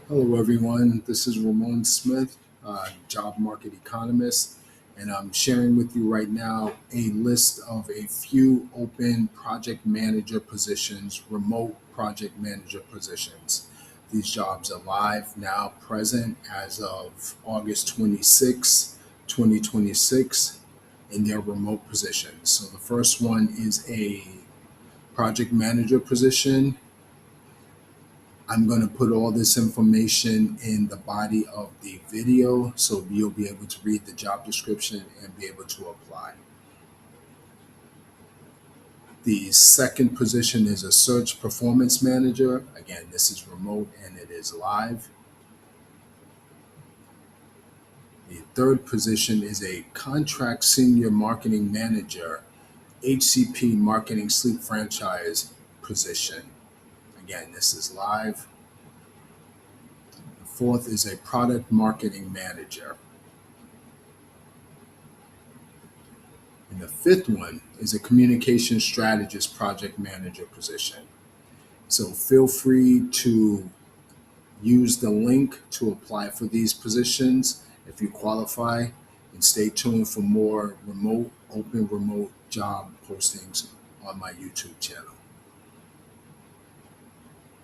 Hello, everyone. This is Ramon Smith, job market economist, and I'm sharing with you right now a list of a few open project manager positions, remote project manager positions. These jobs are live now, present as of August 26, 2026, and they're remote positions. So the first one is a project manager position. I'm going to put all this information in the body of the video so you'll be able to read the job description and be able to apply. The second position is a search performance manager. Again, this is remote and it is live. The third position is a contract senior marketing manager, HCP marketing sleep franchise position. Again, this is live. The fourth is a product marketing manager. And the fifth one is a communication strategist project manager position. So feel free to use the link to apply for these positions if you qualify, and stay tuned for more open remote job postings on my YouTube channel.